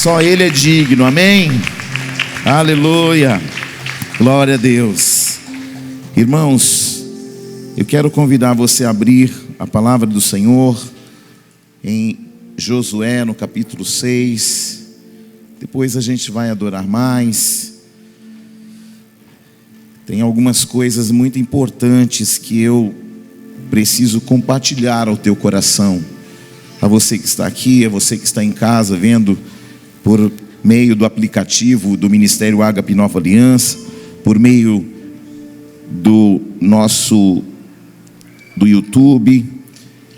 Só Ele é digno, amém? Aleluia, glória a Deus. Irmãos, eu quero convidar você a abrir a palavra do Senhor em Josué, no capítulo 6. Depois a gente vai adorar mais. Tem algumas coisas muito importantes que eu preciso compartilhar ao teu coração. A você que está aqui, a você que está em casa vendo por meio do aplicativo do Ministério Ágape Nova Aliança, por meio do YouTube,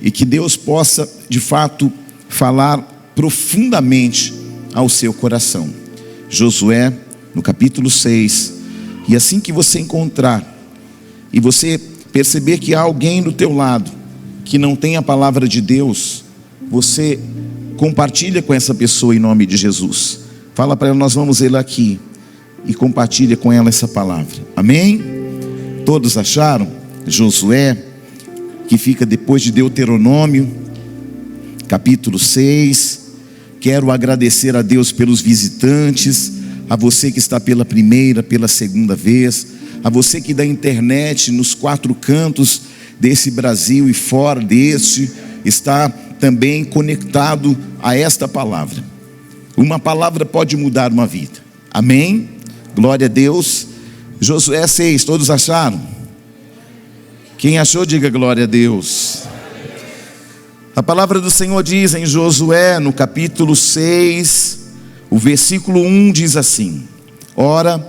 e que Deus possa de fato falar profundamente ao seu coração. Josué, no capítulo 6, e assim que você encontrar, e você perceber que há alguém do teu lado que não tem a palavra de Deus, você compartilha com essa pessoa em nome de Jesus. Fala para ela, nós vamos ler aqui, e compartilha com ela essa palavra, amém? Todos acharam? Josué, que fica depois de Deuteronômio, capítulo 6. Quero agradecer a Deus pelos visitantes, a você que está pela primeira, pela segunda vez, a você que da internet, nos 4 cantos desse Brasil e fora deste, está também conectado a esta palavra. Uma palavra pode mudar uma vida, amém? Glória a Deus. Josué 6, todos acharam? Quem achou, diga glória a Deus. A palavra do Senhor diz em Josué, no capítulo 6, o versículo 1 diz assim: Ora,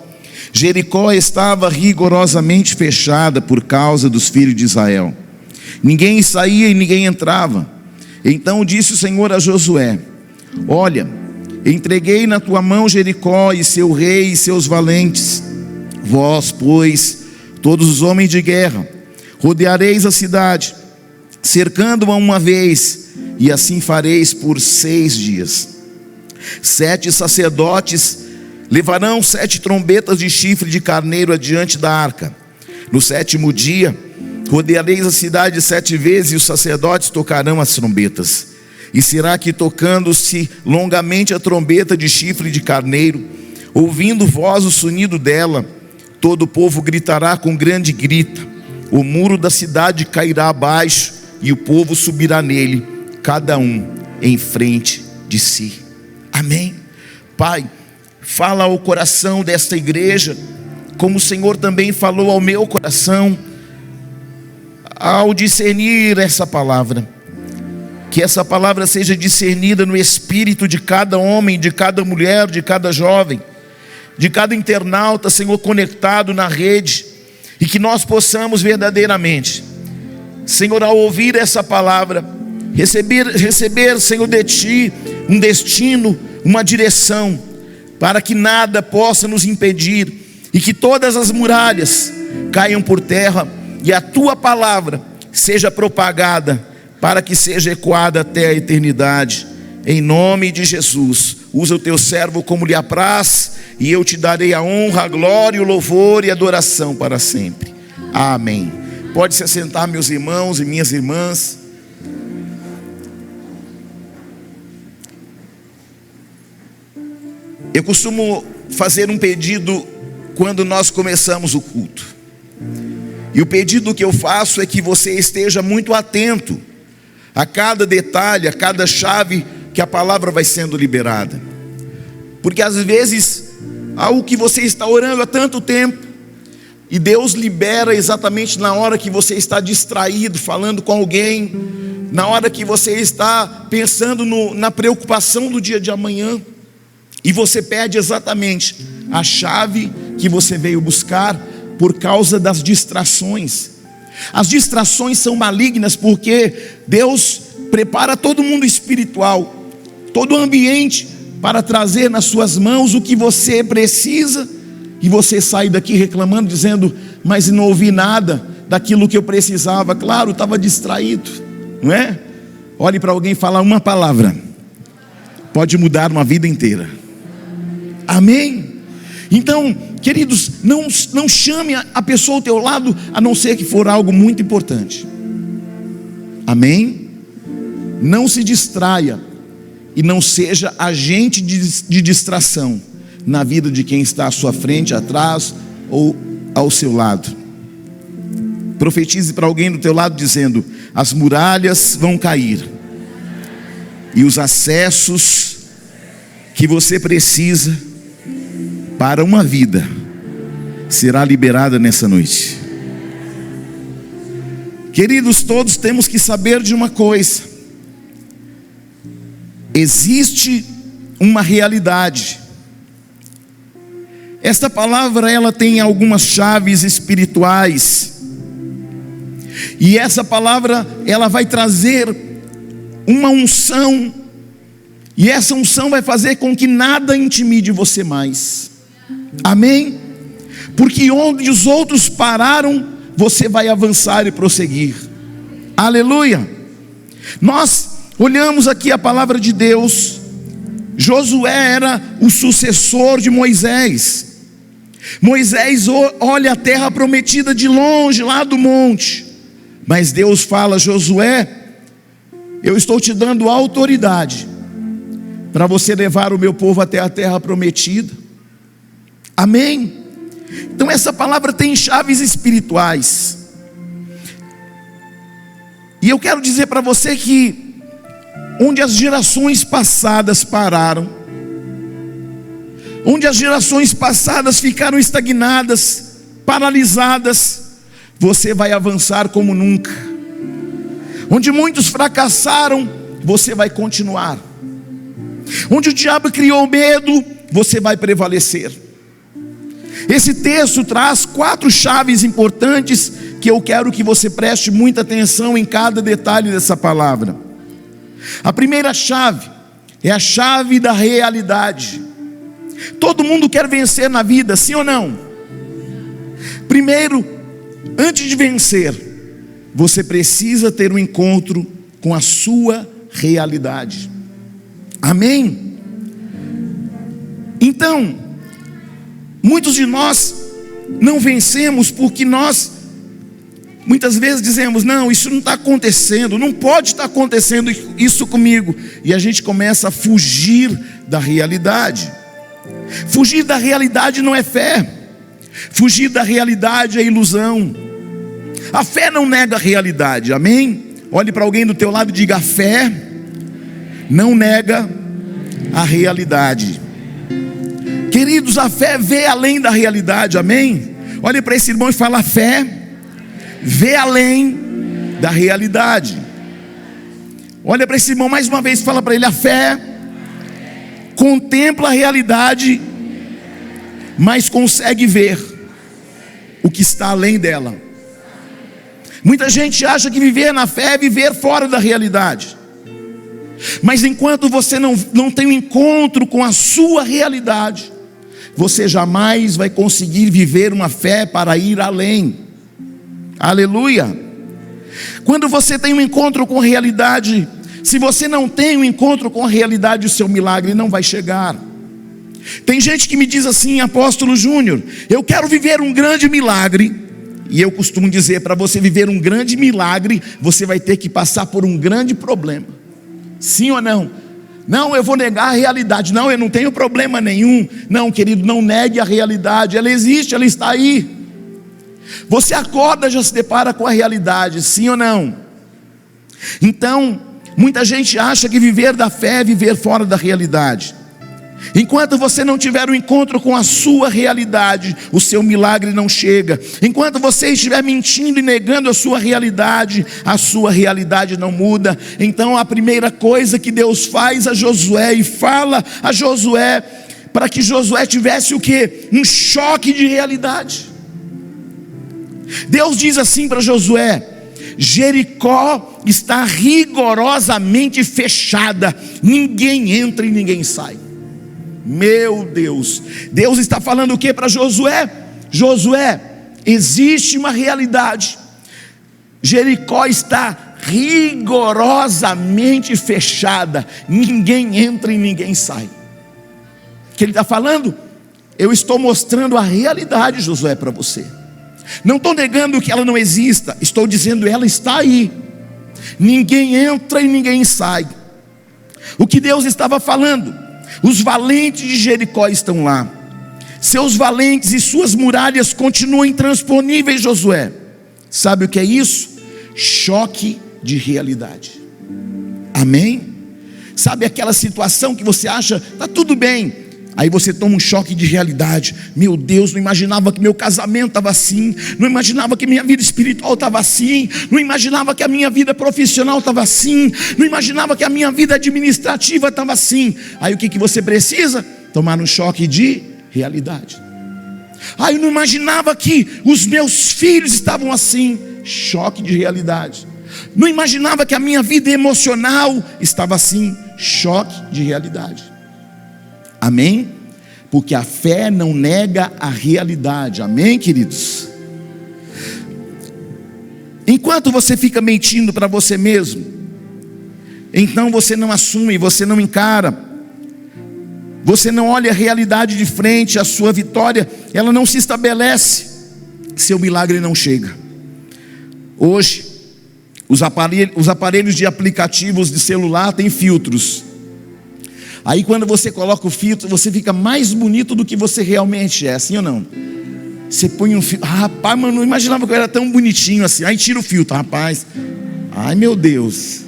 Jericó estava rigorosamente fechada por causa dos filhos de Israel. Ninguém saía e ninguém entrava. Então disse o Senhor a Josué: Olha, entreguei na tua mão Jericó e seu rei e seus valentes. Vós, pois, todos os homens de guerra, rodeareis a cidade, cercando-a uma vez, e assim fareis por 6 dias. 7 sacerdotes levarão 7 trombetas de chifre de carneiro adiante da arca. No 7º dia, rodeareis a cidade 7 vezes, e os sacerdotes tocarão as trombetas. E será que, tocando-se longamente a trombeta de chifre de carneiro, ouvindo voz o sonido dela, todo o povo gritará com grande grita. O muro da cidade cairá abaixo, e o povo subirá nele, cada um em frente de si. Amém? Pai, fala ao coração desta igreja, como o Senhor também falou ao meu coração, ao discernir essa palavra. Que essa palavra seja discernida no espírito de cada homem, de cada mulher, de cada jovem, de cada internauta, Senhor, conectado na rede, e que nós possamos verdadeiramente, Senhor, ao ouvir essa palavra, receber, Senhor, de Ti um destino, uma direção, para que nada possa nos impedir, e que todas as muralhas caiam por terra, e a Tua palavra seja propagada, para que seja ecoada até a eternidade. Em nome de Jesus, usa o Teu servo como lhe apraz, e eu Te darei a honra, a glória, o louvor e a adoração para sempre. Amém. Pode se assentar, meus irmãos e minhas irmãs. Eu costumo fazer um pedido quando nós começamos o culto. E o pedido que eu faço é que você esteja muito atento a cada detalhe, a cada chave que a palavra vai sendo liberada. Porque às vezes, algo que você está orando há tanto tempo, e Deus libera exatamente na hora que você está distraído, falando com alguém, na hora que você está pensando na preocupação do dia de amanhã, e você perde exatamente a chave que você veio buscar por causa das distrações. As distrações são malignas porque Deus prepara todo mundo espiritual, todo o ambiente, para trazer nas suas mãos o que você precisa, e você sai daqui reclamando, dizendo: mas não ouvi nada daquilo que eu precisava. Claro, estava distraído, não é? Olhe para alguém e fala: uma palavra pode mudar uma vida inteira. Amém? Então, queridos, não chame a pessoa ao teu lado, a não ser que for algo muito importante. Amém? Não se distraia e não seja agente de distração na vida de quem está à sua frente, atrás ou ao seu lado. Profetize para alguém do teu lado dizendo: as muralhas vão cair e os acessos que você precisa para uma vida será liberada nessa noite. Queridos, todos temos que saber de uma coisa: existe uma realidade. Esta palavra, ela tem algumas chaves espirituais, e essa palavra, ela vai trazer uma unção, e essa unção vai fazer com que nada intimide você mais. Amém? Porque onde os outros pararam, você vai avançar e prosseguir. Aleluia. Nós olhamos aqui a palavra de Deus. Josué era o sucessor de Moisés. Moisés olha a terra prometida de longe, lá do monte, mas Deus fala: Josué, eu estou te dando autoridade para você levar o meu povo até a terra prometida. Amém? Então essa palavra tem chaves espirituais. E eu quero dizer para você que onde as gerações passadas pararam, onde as gerações passadas ficaram estagnadas, paralisadas, você vai avançar como nunca. Onde muitos fracassaram, você vai continuar. Onde o diabo criou medo, você vai prevalecer. Esse texto traz 4 chaves importantes que eu quero que você preste muita atenção em cada detalhe dessa palavra. A primeira chave é a chave da realidade. Todo mundo quer vencer na vida, sim ou não? Primeiro, antes de vencer, você precisa ter um encontro com a sua realidade. Amém? Então, muitos de nós não vencemos porque nós muitas vezes dizemos: não, isso não está acontecendo, não pode estar acontecendo isso comigo. E a gente começa a fugir da realidade. Fugir da realidade não é fé. Fugir da realidade é ilusão. A fé não nega a realidade, amém? Olhe para alguém do teu lado e diga: a fé não nega a realidade. Queridos, a fé vê além da realidade, amém? Olhe para esse irmão e fala: a fé vê além da realidade. Olha para esse irmão mais uma vez e fala para ele: a fé contempla a realidade, mas consegue ver o que está além dela. Muita gente acha que viver na fé é viver fora da realidade. Mas enquanto você não tem um encontro com a sua realidade, você jamais vai conseguir viver uma fé para ir além. Aleluia. Quando você tem um encontro com a realidade, se você não tem um encontro com a realidade, o seu milagre não vai chegar. Tem gente que me diz assim: apóstolo Júnior, eu quero viver um grande milagre. E eu costumo dizer: para você viver um grande milagre, você vai ter que passar por um grande problema. Sim ou não? Não, eu vou negar a realidade. Não, eu não tenho problema nenhum. Não, querido, não negue a realidade. Ela existe, ela está aí. Você acorda, já se depara com a realidade. Sim ou não? Então, muita gente acha que viver da fé é viver fora da realidade. Enquanto você não tiver um encontro com a sua realidade, o seu milagre não chega. Enquanto você estiver mentindo e negando a sua realidade não muda. Então a primeira coisa que Deus faz a Josué, e fala a Josué, para que Josué tivesse o quê? Um choque de realidade. Deus diz assim para Josué: Jericó está rigorosamente fechada, ninguém entra e ninguém sai. Meu Deus, Deus está falando o que para Josué? Josué, existe uma realidade. Jericó está rigorosamente fechada, ninguém entra e ninguém sai. O que ele está falando? Eu estou mostrando a realidade, Josué, para você. Não estou negando que ela não exista, estou dizendo: ela está aí. Ninguém entra e ninguém sai. O que Deus estava falando? Os valentes de Jericó estão lá, seus valentes e suas muralhas continuam intransponíveis, Josué. Sabe o que é isso? Choque de realidade. Amém? Sabe aquela situação que você acha, está tudo bem, aí você toma um choque de realidade. Meu Deus, não imaginava que meu casamento estava assim, não imaginava que minha vida espiritual estava assim, não imaginava que a minha vida profissional estava assim, não imaginava que a minha vida administrativa estava assim. Aí o que você precisa? Tomar um choque de realidade. Aí eu não imaginava que os meus filhos estavam assim. Choque de realidade. Não imaginava que a minha vida emocional estava assim. Choque de realidade. Amém? Porque a fé não nega a realidade. Amém, queridos? Enquanto você fica mentindo para você mesmo, então você não assume, você não encara, você não olha a realidade de frente, a sua vitória, ela não se estabelece, seu milagre não chega. Hoje, os aparelhos de aplicativos de celular têm filtros. Aí quando você coloca o filtro, você fica mais bonito do que você realmente é, sim ou não? Você põe um filtro, rapaz, mas não imaginava que eu era tão bonitinho assim. Aí tira o filtro, rapaz, ai meu Deus.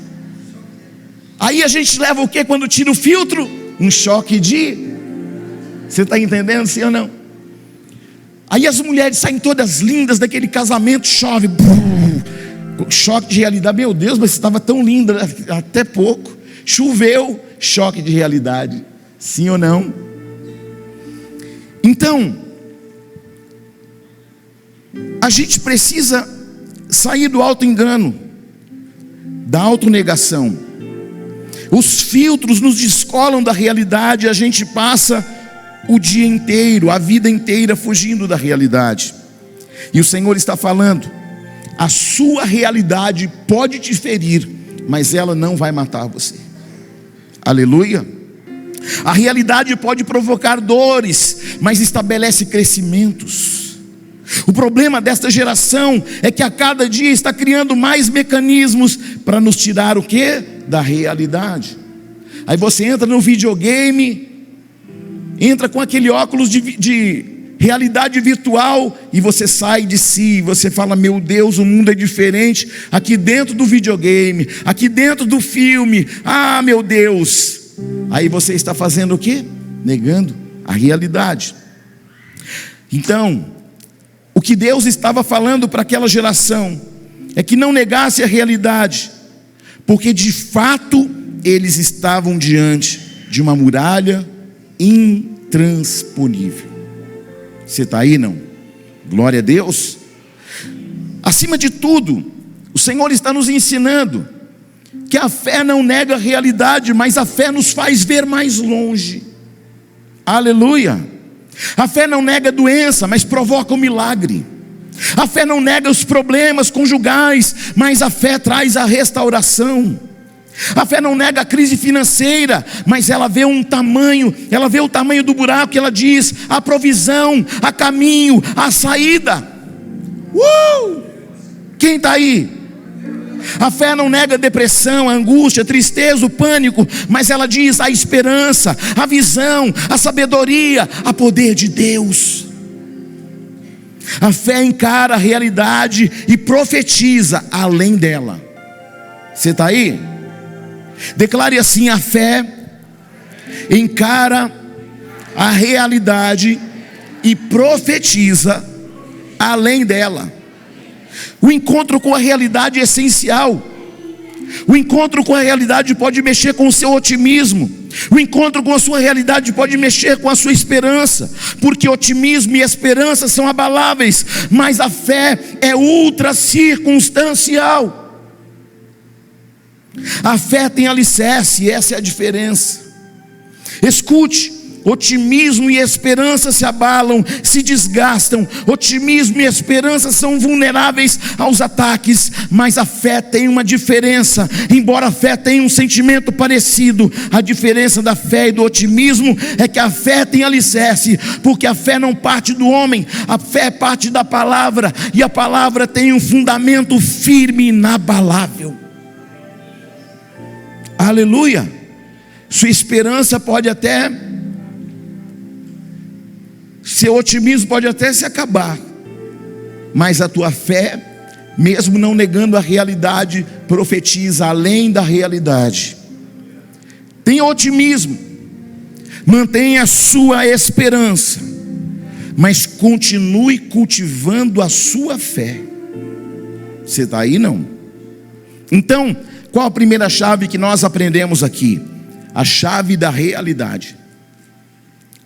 Aí a gente leva o que quando tira o filtro? Um choque de... Você está entendendo, sim ou não? Aí as mulheres saem todas lindas daquele casamento, chove, choque de realidade. Meu Deus, mas você estava tão linda até pouco. Choveu, choque de realidade. Sim ou não? Então, a gente precisa sair do auto-engano, da autonegação. Os filtros nos descolam da realidade. A gente passa o dia inteiro, a vida inteira fugindo da realidade. E o Senhor está falando: a sua realidade pode te ferir, mas ela não vai matar você. Aleluia. A realidade pode provocar dores, mas estabelece crescimentos. O problema desta geração é que a cada dia está criando mais mecanismos para nos tirar o quê? Da realidade. Aí você entra no videogame, entra com aquele óculos de realidade virtual e você sai de si, você fala: meu Deus, o mundo é diferente aqui dentro do videogame, aqui dentro do filme, ah meu Deus. Aí você está fazendo o quê? Negando a realidade. Então, o que Deus estava falando para aquela geração é que não negasse a realidade, porque de fato eles estavam diante de uma muralha intransponível. Você está aí, não? Glória a Deus. Acima de tudo, o Senhor está nos ensinando que a fé não nega a realidade, mas a fé nos faz ver mais longe. Aleluia. A fé não nega a doença, mas provoca o milagre. A fé não nega os problemas conjugais, mas a fé traz a restauração. A fé não nega a crise financeira, mas ela vê o tamanho do buraco, e ela diz: a provisão, a caminho, a saída. Quem está aí? A fé não nega a depressão, a angústia, a tristeza, o pânico, mas ela diz a esperança, a visão, a sabedoria, a poder de Deus. A fé encara a realidade e profetiza além dela. Você está aí? Declare assim: a fé encara a realidade e profetiza além dela. O encontro com a realidade é essencial. O encontro com a realidade pode mexer com o seu otimismo. O encontro com a sua realidade pode mexer com a sua esperança, porque otimismo e esperança são abaláveis, mas a fé é ultra circunstancial. A fé tem alicerce, essa é a diferença. Escute: otimismo e esperança se abalam, se desgastam. Otimismo e esperança são vulneráveis aos ataques, mas a fé tem uma diferença. Embora a fé tenha um sentimento parecido, a diferença da fé e do otimismo é que a fé tem alicerce, porque a fé não parte do homem, a fé parte da palavra, e a palavra tem um fundamento firme e inabalável. Aleluia. sua esperança pode até, seu otimismo pode até se acabar, mas a tua fé, mesmo não negando a realidade, profetiza além da realidade. Tenha otimismo, mantenha a sua esperança, mas continue cultivando a sua fé. Você está aí, não? Então, qual a primeira chave que nós aprendemos aqui? A chave da realidade.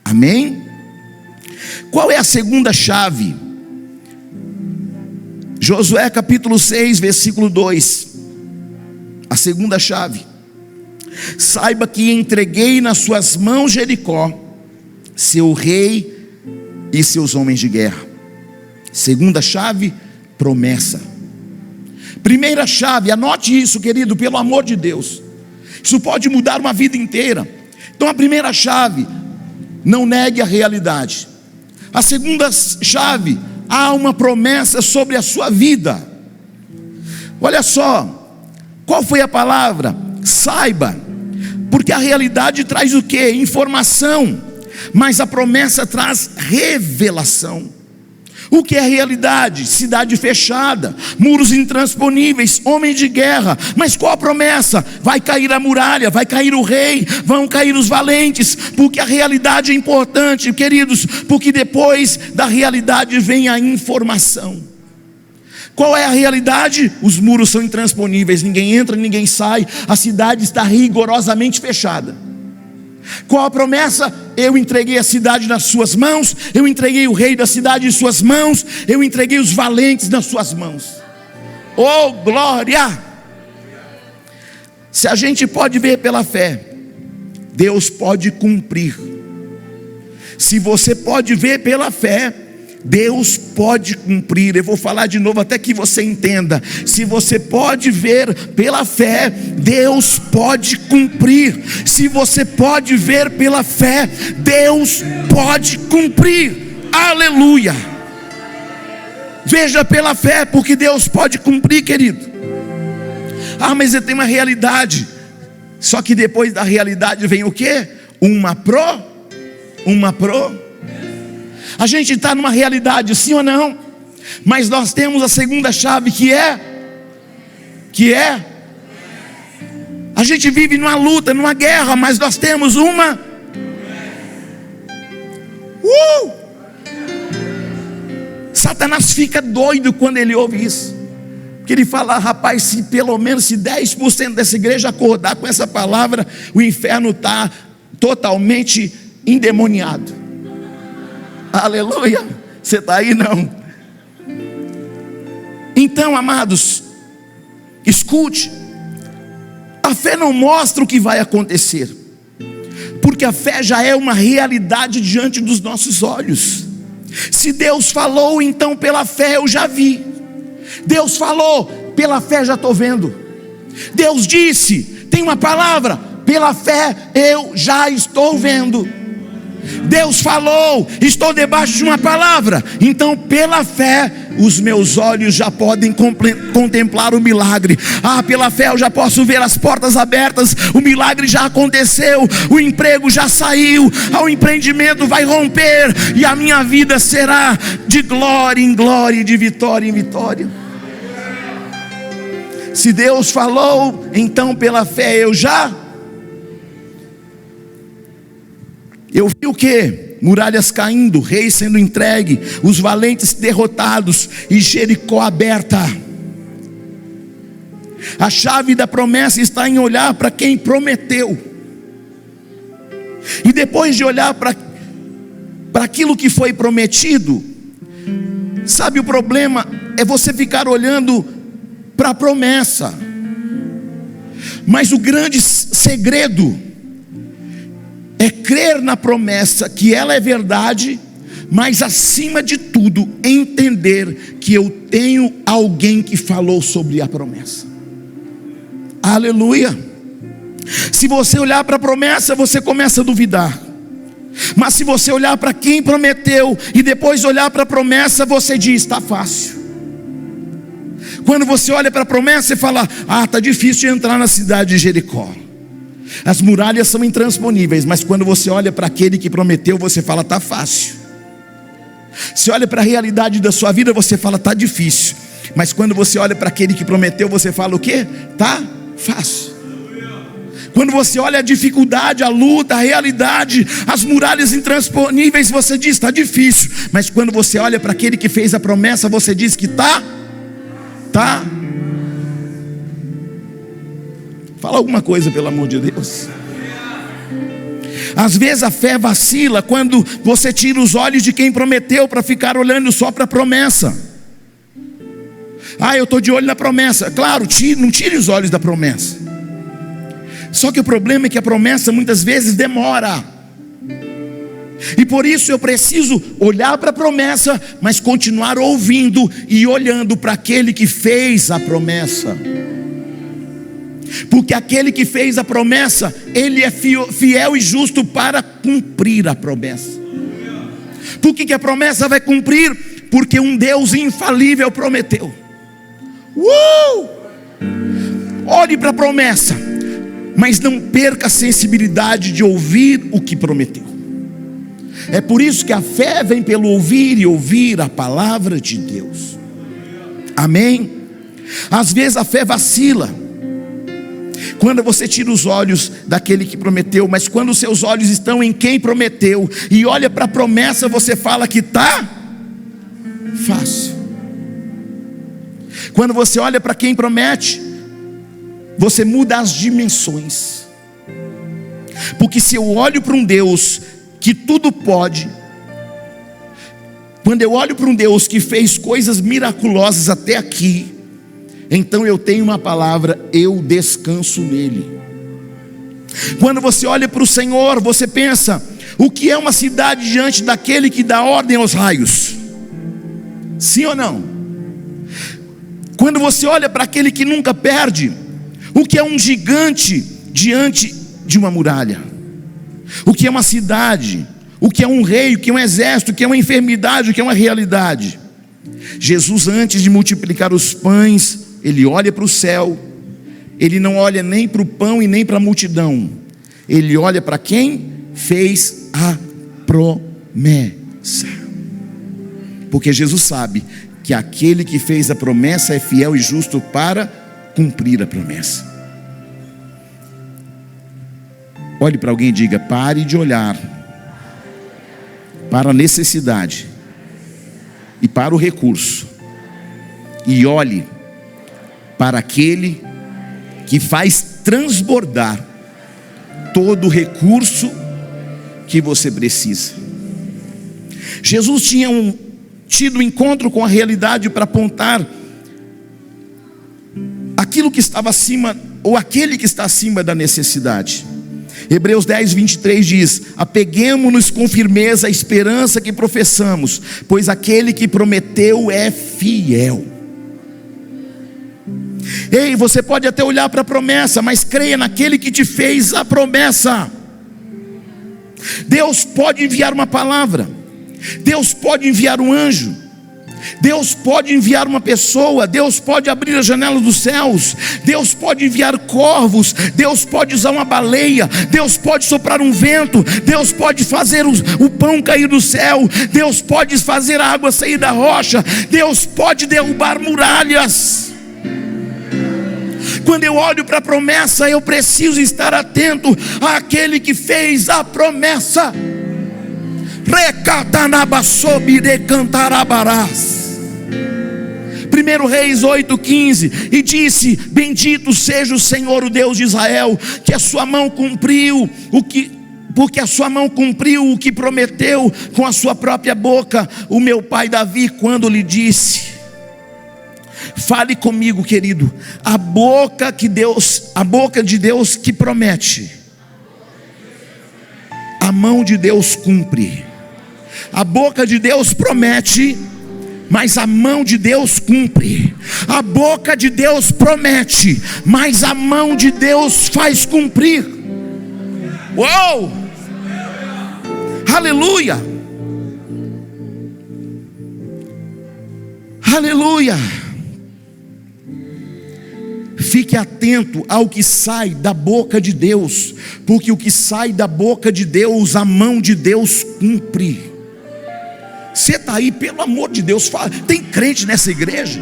Amém? Qual é a segunda chave? Josué capítulo 6, versículo 2. A segunda chave: saiba que entreguei nas suas mãos Jericó, seu rei e seus homens de guerra. Segunda chave, promessa. Primeira chave, anote isso, querido, pelo amor de Deus. Isso pode mudar uma vida inteira. Então a primeira chave, não negue a realidade. A segunda chave, há uma promessa sobre a sua vida. Olha só, qual foi a palavra? Saiba, porque a realidade traz o quê? Informação, mas a promessa traz revelação. O que é realidade? Cidade fechada, muros intransponíveis, homem de guerra. Mas qual a promessa? Vai cair a muralha, vai cair o rei, vão cair os valentes. Porque a realidade é importante, queridos, porque depois da realidade vem a informação. Qual é a realidade? Os muros são intransponíveis, ninguém entra, ninguém sai, a cidade está rigorosamente fechada. Qual a promessa? Eu entreguei a cidade nas suas mãos, eu entreguei o rei da cidade em suas mãos, eu entreguei os valentes nas suas mãos. Oh, glória! Se a gente pode ver pela fé, Deus pode cumprir. Se você pode ver pela fé, Deus pode cumprir. Eu vou falar de novo até que você entenda. Se você pode ver pela fé, Deus pode cumprir. Se você pode ver pela fé, Deus pode cumprir. Aleluia! Veja pela fé, porque Deus pode cumprir, querido. Ah, mas tem uma realidade. Só que depois da realidade vem o quê? A gente está numa realidade, sim ou não? Mas nós temos a segunda chave, que é? A gente vive numa luta, numa guerra, mas nós temos uma. Satanás fica doido quando ele ouve isso. Porque ele fala, rapaz, se pelo menos 10% dessa igreja acordar com essa palavra, o inferno está totalmente endemoniado. Aleluia, você está aí, não? Então, amados, escute, a fé não mostra o que vai acontecer, porque a fé já é uma realidade diante dos nossos olhos. Se Deus falou, então pela fé eu já vi. Deus falou, pela fé já estou vendo. Deus disse, tem uma palavra, pela fé eu já estou vendo. Deus falou, estou debaixo de uma palavra, então pela fé os meus olhos já podem contemplar o milagre. Ah, pela fé eu já posso ver as portas abertas, o milagre já aconteceu, o emprego já saiu, o empreendimento vai romper, e a minha vida será de glória em glória e de vitória em vitória. Se Deus falou, então pela fé eu vi o que? Muralhas caindo, rei sendo entregue, os valentes derrotados e Jericó aberta. A chave da promessa está em olhar para quem prometeu. E depois de olhar para aquilo que foi prometido, sabe, o problema é você ficar olhando para a promessa. Mas o grande segredo é crer na promessa, que ela é verdade, mas acima de tudo, entender que eu tenho alguém que falou sobre a promessa. Aleluia! Se você olhar para a promessa, você começa a duvidar. Mas se você olhar para quem prometeu e depois olhar para a promessa, você diz, está fácil. Quando você olha para a promessa, você fala, está difícil de entrar na cidade de Jericó. As muralhas são intransponíveis, mas quando você olha para aquele que prometeu, você fala, está fácil. Você olha para a realidade da sua vida, você fala, está difícil. Mas quando você olha para aquele que prometeu, você fala o quê? Está fácil. Quando você olha a dificuldade, a luta, a realidade, as muralhas intransponíveis, você diz, está difícil. Mas quando você olha para aquele que fez a promessa, você diz que tá. Fala alguma coisa, pelo amor de Deus. Às vezes a fé vacila quando você tira os olhos de quem prometeu para ficar olhando só para a promessa. Eu estou de olho na promessa. Claro, não tire os olhos da promessa. Só que o problema é que a promessa muitas vezes demora. E por isso eu preciso olhar para a promessa, mas continuar ouvindo e olhando para aquele que fez a promessa. Porque aquele que fez a promessa, ele é fiel e justo para cumprir a promessa. Por que a promessa vai cumprir? Porque um Deus infalível prometeu. Olhe para a promessa, mas não perca a sensibilidade de ouvir o que prometeu. É por isso que a fé vem pelo ouvir e ouvir a palavra de Deus. Amém? Às vezes a fé vacila quando você tira os olhos daquele que prometeu, mas quando os seus olhos estão em quem prometeu e olha para a promessa, você fala que está fácil. Quando você olha para quem promete, você muda as dimensões. Porque se eu olho para um Deus que tudo pode, quando eu olho para um Deus que fez coisas miraculosas até aqui, então eu tenho uma palavra, eu descanso nele. Quando você olha para o Senhor, você pensa, o que é uma cidade diante daquele que dá ordem aos raios? Sim ou não? Quando você olha para aquele que nunca perde, o que é um gigante diante de uma muralha? O que é uma cidade? O que é um rei? O que é um exército? O que é uma enfermidade? O que é uma realidade? Jesus, antes de multiplicar os pães, ele olha para o céu. Ele não olha nem para o pão e nem para a multidão. Ele olha para quem fez a promessa. Porque Jesus sabe que aquele que fez a promessa é fiel e justo para cumprir a promessa. Olhe para alguém e diga, pare de olhar para a necessidade e para o recurso, e olhe para aquele que faz transbordar todo o recurso que você precisa. Jesus tinha tido um encontro com a realidade para apontar aquilo que estava acima, ou aquele que está acima da necessidade. Hebreus 10, 23 diz, apeguemo-nos com firmeza à esperança que professamos, pois aquele que prometeu é fiel. Ei, você pode até olhar para a promessa, mas creia naquele que te fez a promessa. Deus pode enviar uma palavra, Deus pode enviar um anjo, Deus pode enviar uma pessoa, Deus pode abrir a janela dos céus, Deus pode enviar corvos, Deus pode usar uma baleia, Deus pode soprar um vento, Deus pode fazer o pão cair do céu, Deus pode fazer a água sair da rocha, Deus pode derrubar muralhas. Quando eu olho para a promessa, eu preciso estar atento àquele que fez a promessa. 1 Reis 8,15, e disse, bendito seja o Senhor, o Deus de Israel, que a sua mão cumpriu porque a sua mão cumpriu o que prometeu com a sua própria boca, o meu pai Davi, quando lhe disse. Fale comigo, querido, a boca de Deus que promete, a mão de Deus cumpre. A boca de Deus promete, mas a mão de Deus cumpre. A boca de Deus promete, mas a mão de Deus faz cumprir. Uou! Aleluia! Aleluia! Fique atento ao que sai da boca de Deus, porque o que sai da boca de Deus, a mão de Deus cumpre. Você está aí, pelo amor de Deus, fala. Tem crente nessa igreja?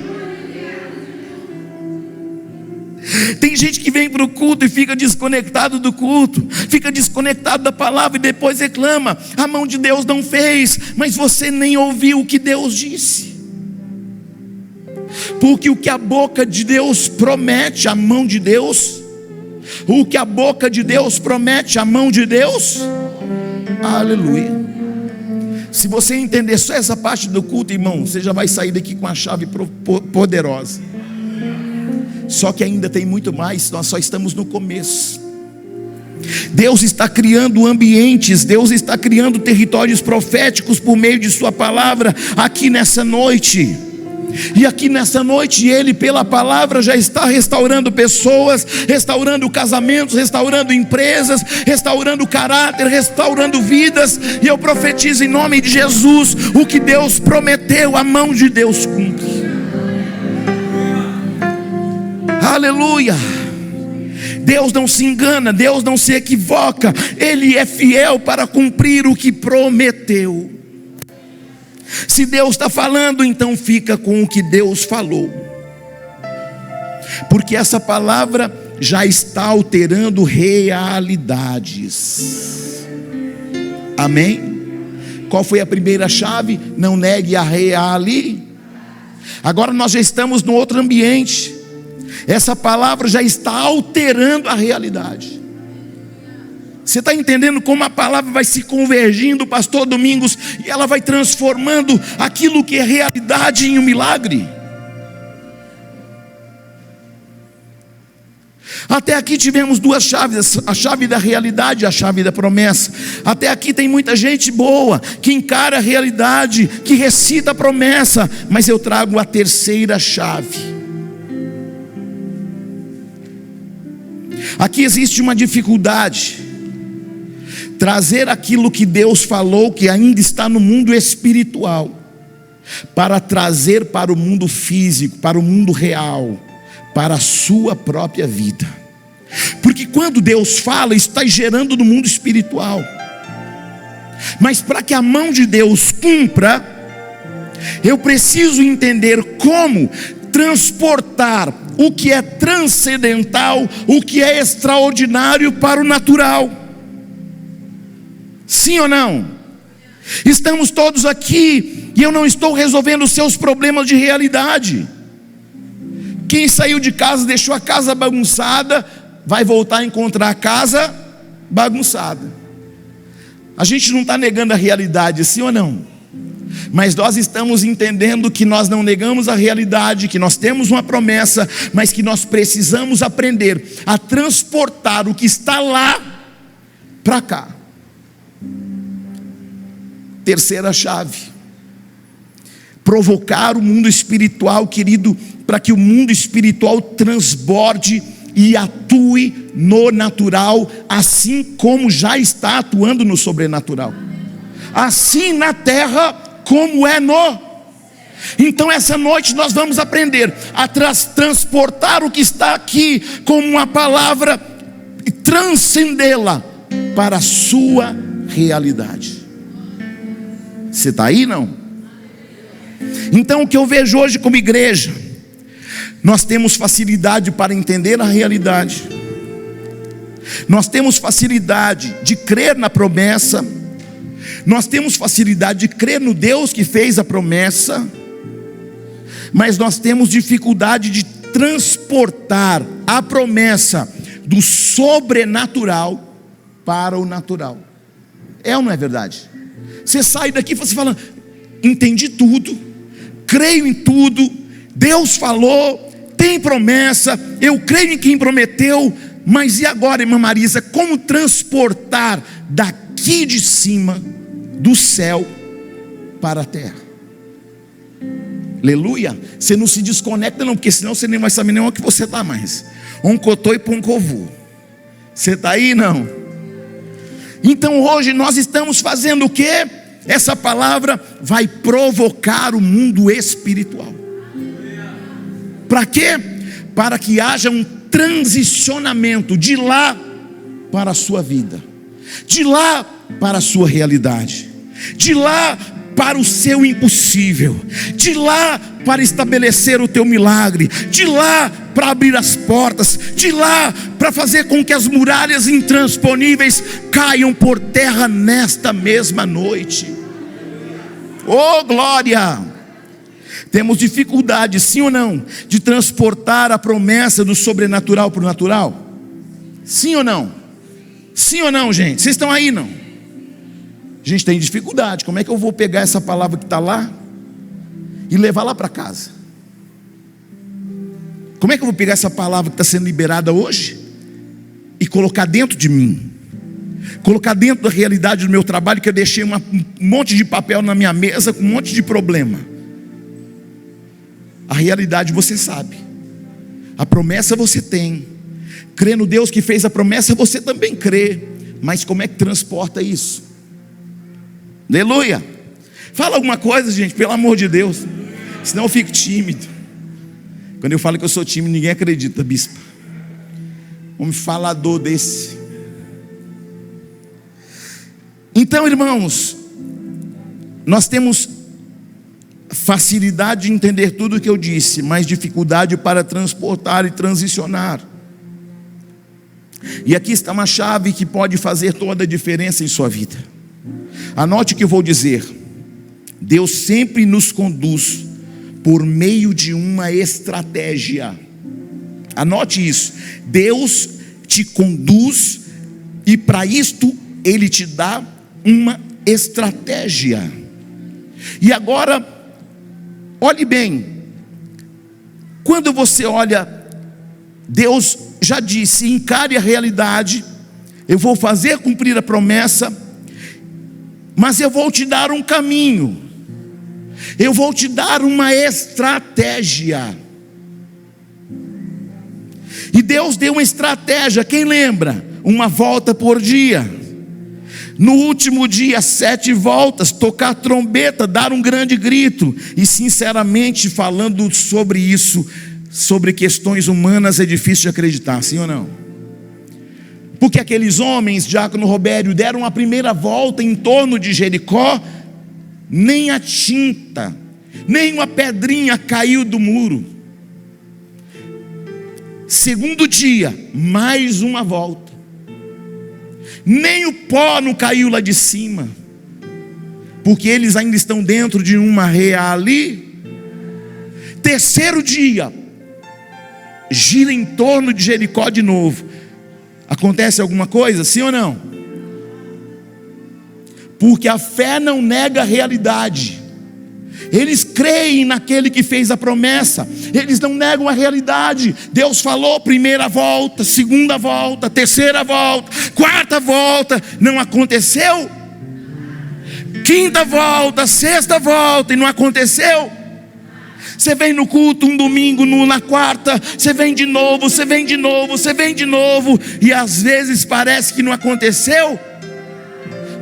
Tem gente que vem para o culto e fica desconectado do culto, fica desconectado da palavra e depois reclama: a mão de Deus não fez, mas você nem ouviu o que Deus disse. Porque o que a boca de Deus promete, a mão de Deus, o que a boca de Deus promete, a mão de Deus, aleluia. Se você entender só essa parte do culto, irmão, você já vai sair daqui com a chave poderosa. Só que ainda tem muito mais, nós só estamos no começo. Deus está criando ambientes, Deus está criando territórios proféticos por meio de sua palavra aqui nessa noite. E aqui nessa noite Ele, pela palavra, já está restaurando pessoas, restaurando casamentos, restaurando empresas, restaurando caráter, restaurando vidas. E eu profetizo em nome de Jesus: o que Deus prometeu, a mão de Deus cumpre. Aleluia. Deus não se engana, Deus não se equivoca, Ele é fiel para cumprir o que prometeu. Se Deus está falando, então fica com o que Deus falou, porque essa palavra já está alterando realidades. Amém? Qual foi a primeira chave? Não negue a realidade. Agora nós já estamos no outro ambiente. Essa palavra já está alterando a realidade. Você está entendendo como a palavra vai se convergindo, pastor Domingos, e ela vai transformando aquilo que é realidade em um milagre? Até aqui tivemos duas chaves: a chave da realidade e a chave da promessa. Até aqui tem muita gente boa, que encara a realidade, que recita a promessa, mas eu trago a terceira chave. Aqui existe uma dificuldade: trazer aquilo que Deus falou, que ainda está no mundo espiritual, para trazer para o mundo físico, para o mundo real, para a sua própria vida. Porque quando Deus fala, está gerando no mundo espiritual, mas para que a mão de Deus cumpra, eu preciso entender como transportar o que é transcendental, o que é extraordinário, para o natural. Sim ou não? Estamos todos aqui e eu não estou resolvendo os seus problemas de realidade. Quem saiu de casa, deixou a casa bagunçada, vai voltar a encontrar a casa bagunçada. A gente não está negando a realidade, sim ou não? Mas nós estamos entendendo que nós não negamos a realidade, que nós temos uma promessa, mas que nós precisamos aprender a transportar o que está lá para cá. Terceira chave: provocar o mundo espiritual, querido, para que o mundo espiritual transborde e atue no natural, assim como já está atuando no sobrenatural, assim na terra como é no. Então essa noite nós vamos aprender a transportar o que está aqui como uma palavra e transcendê-la para a sua realidade. Você está aí, não? Então o que eu vejo hoje como igreja, nós temos facilidade para entender a realidade, nós temos facilidade de crer na promessa, nós temos facilidade de crer no Deus que fez a promessa, mas nós temos dificuldade de transportar a promessa do sobrenatural para o natural. É ou não é verdade? Você sai daqui e você fala: entendi tudo, creio em tudo, Deus falou, tem promessa, eu creio em quem prometeu, mas e agora, irmã Marisa, como transportar daqui de cima, do céu para a terra? Aleluia. Você não se desconecta não, porque senão você nem vai saber nem onde que você está mais. Oncotô e poncovu. Você está aí, não? Então hoje nós estamos fazendo o quê? Essa palavra vai provocar o mundo espiritual. Para quê? Para que haja um transicionamento de lá para a sua vida, de lá para a sua realidade, de lá para o seu impossível, de lá para estabelecer o teu milagre, de lá para abrir as portas, de lá para fazer com que as muralhas intransponíveis caiam por terra nesta mesma noite. Oh glória! Temos dificuldade, sim ou não, de transportar a promessa do sobrenatural para o natural? Sim ou não? Sim ou não, gente? Vocês estão aí, não? A gente tem dificuldade. Como é que eu vou pegar essa palavra que está lá e levar lá para casa? Como é que eu vou pegar essa palavra que está sendo liberada hoje e colocar dentro de mim? Colocar dentro da realidade do meu trabalho, que eu deixei um monte de papel na minha mesa com um monte de problema. A realidade você sabe, a promessa você tem, crê no Deus que fez a promessa, você também crê, mas como é que transporta isso? Aleluia! Fala alguma coisa, gente, pelo amor de Deus, senão eu fico tímido. Quando eu falo que eu sou tímido, ninguém acredita, bispo. Homem falador desse. Então, irmãos, nós temos facilidade de entender tudo o que eu disse, mas dificuldade para transportar e transicionar. E aqui está uma chave que pode fazer toda a diferença em sua vida. Anote o que eu vou dizer. Deus sempre nos conduz por meio de uma estratégia. Anote isso. Deus te conduz e para isto Ele te dá uma estratégia. E agora, olhe bem, quando você olha, Deus já disse: encare a realidade, eu vou fazer cumprir a promessa, mas eu vou te dar um caminho, eu vou te dar uma estratégia. E Deus deu uma estratégia, quem lembra? Uma volta por dia. No último dia, 7 voltas, tocar trombeta, dar um grande grito. E sinceramente, falando sobre isso, sobre questões humanas, é difícil de acreditar, sim ou não? Porque aqueles homens, Diácono Robério, deram a primeira volta em torno de Jericó, nem a tinta, nem uma pedrinha caiu do muro. Segundo dia, mais uma volta. Nem o pó não caiu lá de cima, porque eles ainda estão dentro de uma real ali. Terceiro dia, gira em torno de Jericó de novo. Acontece alguma coisa, sim ou não? Porque a fé não nega a realidade. Eles creem naquele que fez a promessa, eles não negam a realidade. Deus falou, primeira volta, segunda volta, terceira volta, quarta volta, não aconteceu. Quinta volta, sexta volta, e não aconteceu. Você vem no culto um domingo, na quarta, você vem de novo, você vem de novo, você vem de novo, e às vezes parece que não aconteceu,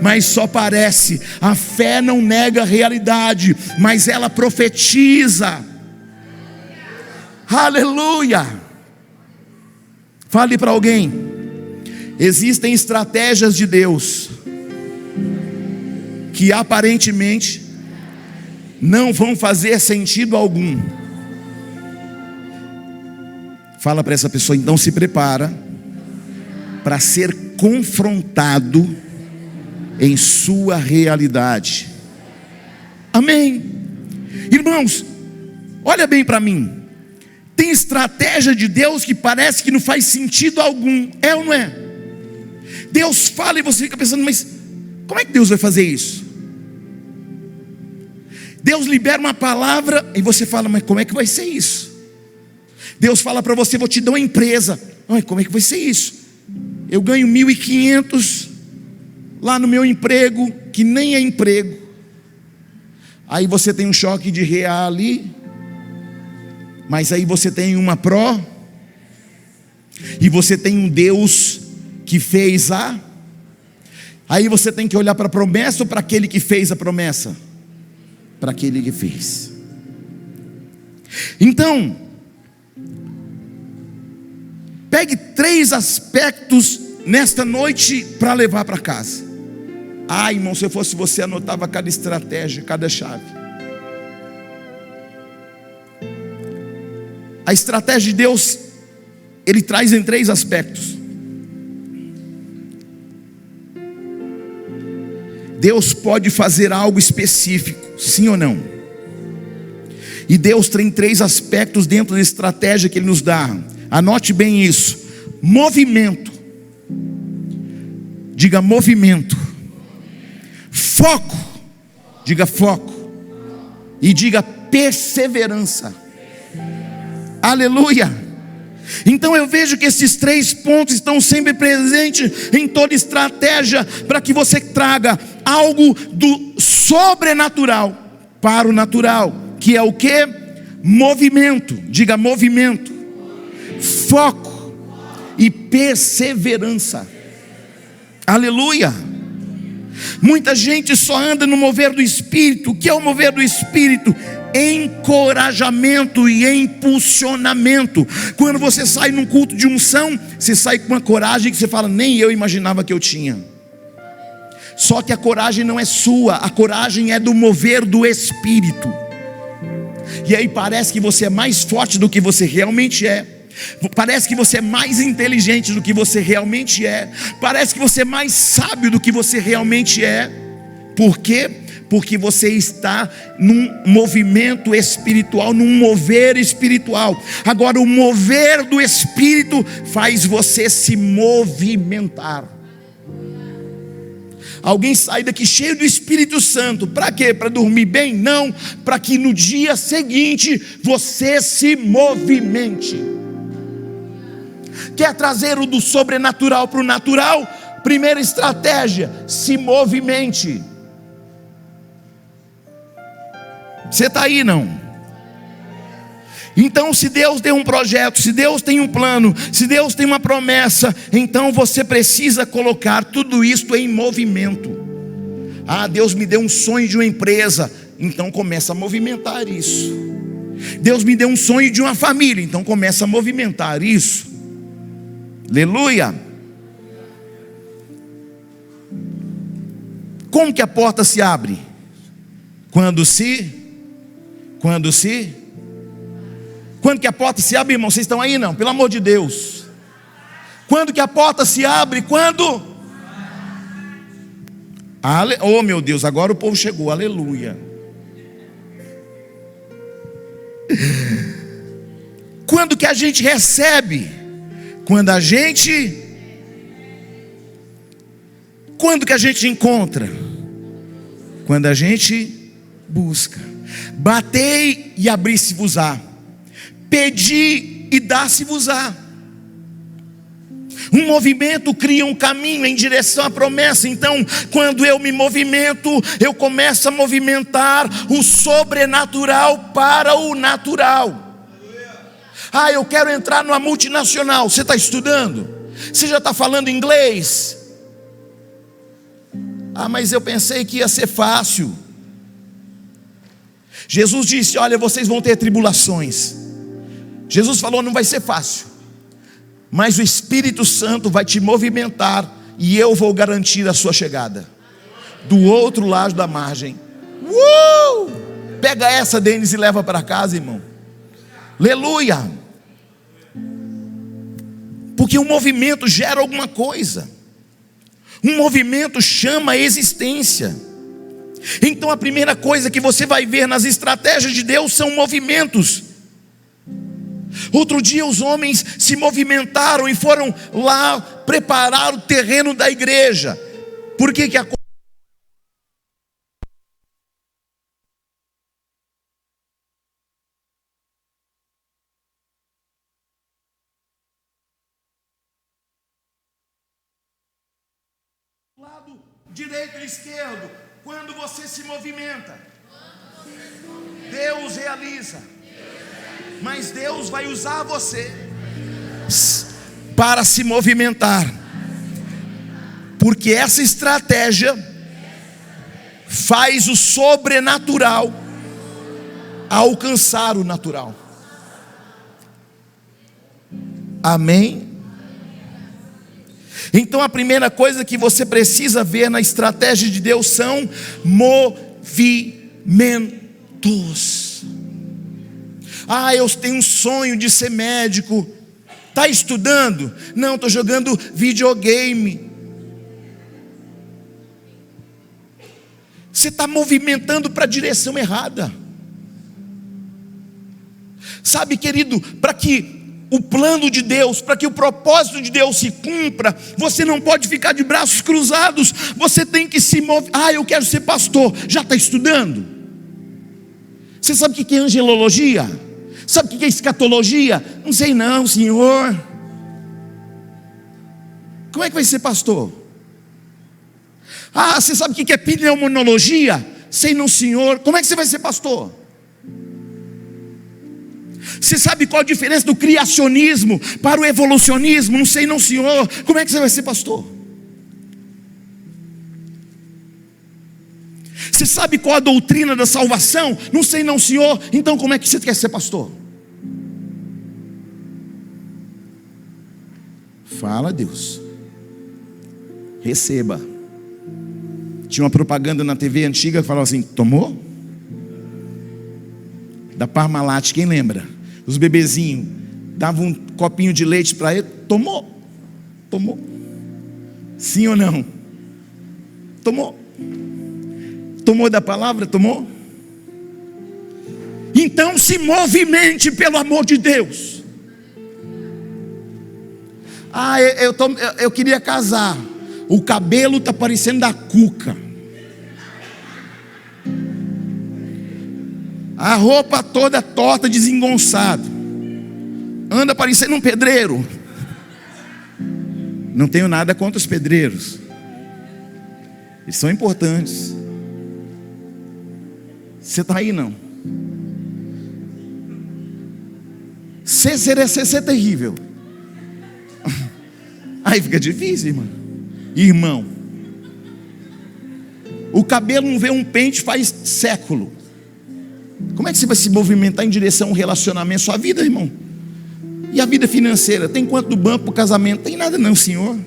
mas só parece. A fé não nega a realidade, mas ela profetiza. Aleluia! Fale para alguém: existem estratégias de Deus que aparentemente não vão fazer sentido algum. Fala para essa pessoa, então se prepara para ser confrontado em sua realidade. Amém. Irmãos, olha bem para mim. Tem estratégia de Deus que parece que não faz sentido algum, é ou não é? Deus fala e você fica pensando, mas como é que Deus vai fazer isso? Deus libera uma palavra e você fala, mas como é que vai ser isso? Deus fala para você, vou te dar uma empresa. Ai, como é que vai ser isso? Eu ganho 1.500 lá no meu emprego, que nem é emprego. Aí você tem um choque de real ali, mas aí você tem uma pró, e você tem um Deus que fez a. Aí você tem que olhar para a promessa ou para aquele que fez a promessa? Para aquele que fez. 3 aspectos nesta noite para levar para casa. Irmão, se eu fosse você, anotava cada estratégia, cada chave. A estratégia de Deus, Ele traz em 3 aspectos. Deus pode fazer algo específico, sim ou não? E Deus tem 3 aspectos dentro da estratégia que Ele nos dá. Anote bem isso: movimento, diga movimento; foco, diga foco; e diga perseverança. Aleluia! Então eu vejo que esses 3 pontos estão sempre presentes em toda estratégia, para que você traga algo do sobrenatural para o natural, que é o que? Movimento, diga movimento, foco e perseverança. Aleluia! Muita gente só anda no mover do Espírito. O que é o mover do Espírito? Encorajamento e impulsionamento. Quando você sai num culto de unção, você sai com uma coragem que você fala: nem eu imaginava que eu tinha. Só que a coragem não é sua, a coragem é do mover do Espírito. E aí parece que você é mais forte do que você realmente é. Parece que você é mais inteligente do que você realmente é. Parece que você é mais sábio do que você realmente é. Por quê? Porque você está num movimento espiritual, num mover espiritual. Agora, o mover do Espírito faz você se movimentar. Alguém sai daqui cheio do Espírito Santo, para quê? Para dormir bem? Não, para que no dia seguinte você se movimente. Quer trazer o do sobrenatural para o natural? Primeira estratégia: se movimente. Você está aí, não? Então, se Deus tem um projeto, se Deus tem um plano, se Deus tem uma promessa, então você precisa colocar tudo isso em movimento. Deus me deu um sonho de uma empresa, então começa a movimentar isso. Deus me deu um sonho de uma família, então começa a movimentar isso. Aleluia! Como que a porta se abre? Quando que a porta se abre, irmão? Vocês estão aí, não? Pelo amor de Deus. Quando que a porta se abre? Quando? Oh meu Deus, agora o povo chegou, aleluia. Quando que a gente recebe? Quando que a gente encontra? Quando a gente busca. Batei e abri-se-vos-á, pedi e dá-se-vos-á. Um movimento cria um caminho em direção à promessa. Então, quando eu me movimento, eu começo a movimentar o sobrenatural para o natural. Eu quero entrar numa multinacional. Você está estudando? Você já está falando inglês? Mas eu pensei que ia ser fácil. Jesus disse: olha, vocês vão ter tribulações. Jesus falou: não vai ser fácil, mas o Espírito Santo vai te movimentar, e eu vou garantir a sua chegada do outro lado da margem. Pega essa, Denis, e leva para casa, irmão. Aleluia! Porque um movimento gera alguma coisa. Um movimento chama a existência. Então a primeira coisa que você vai ver nas estratégias de Deus são movimentos. Outro dia os homens se movimentaram e foram lá preparar o terreno da igreja. Por que que a lado direito e esquerdo? Quando você se movimenta, Deus realiza. Mas Deus vai usar você para se movimentar, porque essa estratégia faz o sobrenatural alcançar o natural. Amém? Então a primeira coisa que você precisa ver na estratégia de Deus são movimentos. Eu tenho um sonho de ser médico. Está estudando? Não, estou jogando videogame. Você está movimentando para a direção errada. Sabe, querido, para que o plano de Deus, para que o propósito de Deus se cumpra, você não pode ficar de braços cruzados. Você tem que se mover. Eu quero ser pastor. Já está estudando? Você sabe o que é angelologia? Sabe o que é escatologia? Não sei não, senhor. Como é que vai ser pastor? Você sabe o que é pneumonologia? Sei não, senhor. Como é que você vai ser pastor? Você sabe qual a diferença do criacionismo para o evolucionismo? Não sei não, senhor. Como é que você vai ser pastor? Você sabe qual a doutrina da salvação? Não sei não, senhor. Então como é que você quer ser pastor? Fala, Deus. Receba. Tinha uma propaganda na TV antiga que falava assim: tomou? Da Parmalat, quem lembra? Os bebezinhos davam um copinho de leite para ele. Tomou? Tomou? Sim ou não? Tomou? Tomou da palavra? Tomou? Então se movimente pelo amor de Deus. Eu queria casar. O cabelo está parecendo da Cuca. A roupa toda torta, desengonçada. Anda parecendo um pedreiro. Não tenho nada contra os pedreiros. Eles são importantes. Você está aí não? Ser terrível. Aí fica difícil, irmão. O cabelo não vê um pente faz século. Como é que você vai se movimentar em direção a um relacionamento? Sua vida, irmão. E a vida financeira? Tem quanto do banco para o casamento? Tem nada não, senhor.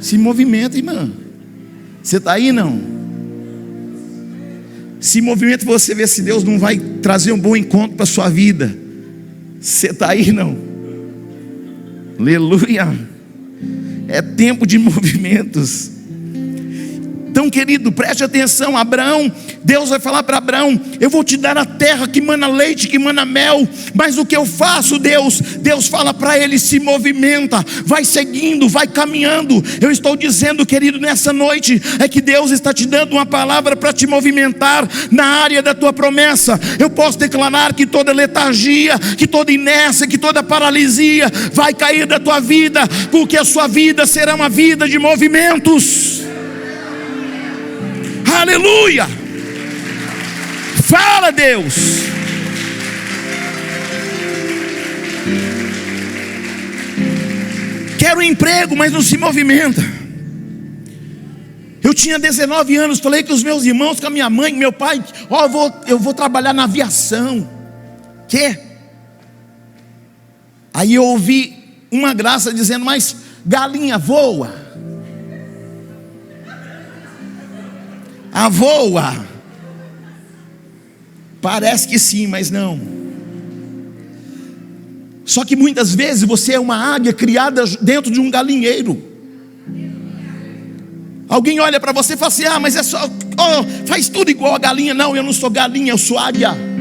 Se movimenta, irmã. Você está aí não? Se movimenta, você vê se Deus não vai trazer um bom encontro para a sua vida. Você está aí não? Aleluia. É tempo de movimentos. Então, querido, preste atenção. Abraão, Deus vai falar para Abraão: eu vou te dar a terra que mana leite, que mana mel. Mas o que eu faço, Deus fala para ele: se movimenta, vai seguindo, vai caminhando. Eu estou dizendo, querido, nessa noite, é que Deus está te dando uma palavra para te movimentar na área da tua promessa. Eu posso declarar que toda letargia, que toda inércia, que toda paralisia vai cair da tua vida, porque a sua vida será uma vida de movimentos. Aleluia. Fala, Deus. Quero um emprego, mas não se movimenta. Eu tinha 19 anos, falei com os meus irmãos, com a minha mãe, com meu pai: eu vou trabalhar na aviação. Quê? Aí eu ouvi uma graça dizendo: mas galinha voa? Voa. Parece que sim, mas não. Só que muitas vezes você é uma águia criada dentro de um galinheiro. Alguém olha para você e fala assim: mas é só, faz tudo igual a galinha. Não, eu não sou galinha, eu sou águia.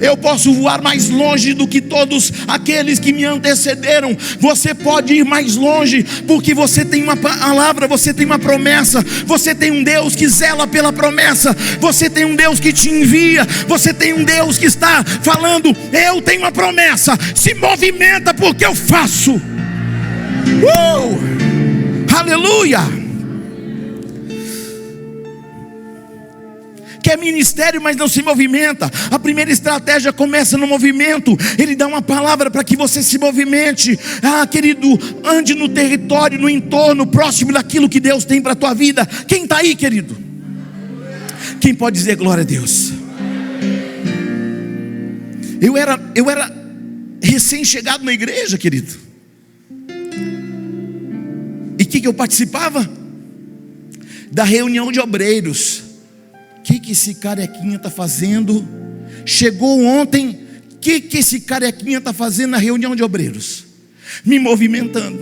Eu posso voar mais longe do que todos aqueles que me antecederam. Você pode ir mais longe, porque você tem uma palavra, você tem uma promessa. Você tem um Deus que zela pela promessa. Você tem um Deus que te envia. Você tem um Deus que está falando: eu tenho uma promessa. Se movimenta, porque eu faço. Aleluia. Quer ministério, mas não se movimenta. A primeira estratégia começa no movimento. Ele dá uma palavra para que você se movimente. Querido, ande no território, no entorno, próximo daquilo que Deus tem para a tua vida. Quem está aí, querido? Quem pode dizer glória a Deus? Eu era recém-chegado na igreja, querido. que eu participava? Da reunião de obreiros. O que esse carequinha está fazendo? Chegou ontem, o que esse carequinha está fazendo na reunião de obreiros? Me movimentando,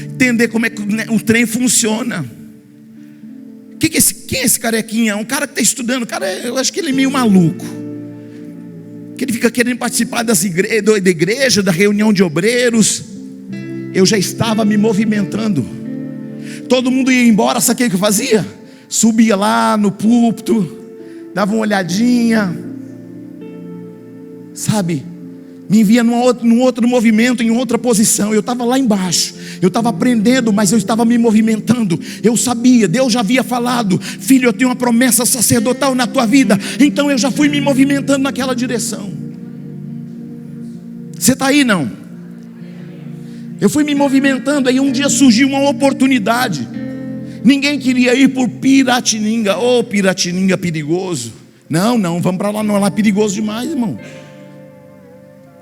entender como é que o trem funciona. Quem é esse carequinha? É um cara que está estudando. Cara, eu acho que ele é meio maluco, que ele fica querendo participar da igreja, da reunião de obreiros. Eu já estava me movimentando. Todo mundo ia embora, sabe o que eu fazia? Subia lá no púlpito, dava uma olhadinha, sabe? Me envia num outro movimento, em outra posição. Eu estava lá embaixo, eu estava aprendendo, mas eu estava me movimentando. Eu sabia, Deus já havia falado: filho, eu tenho uma promessa sacerdotal na tua vida. Então eu já fui me movimentando naquela direção. Você está aí, não? Eu fui me movimentando. Aí um dia surgiu uma oportunidade. Ninguém queria ir por Piratininga. Ô, Piratininga perigoso. Não, vamos para lá não, lá é perigoso demais, irmão.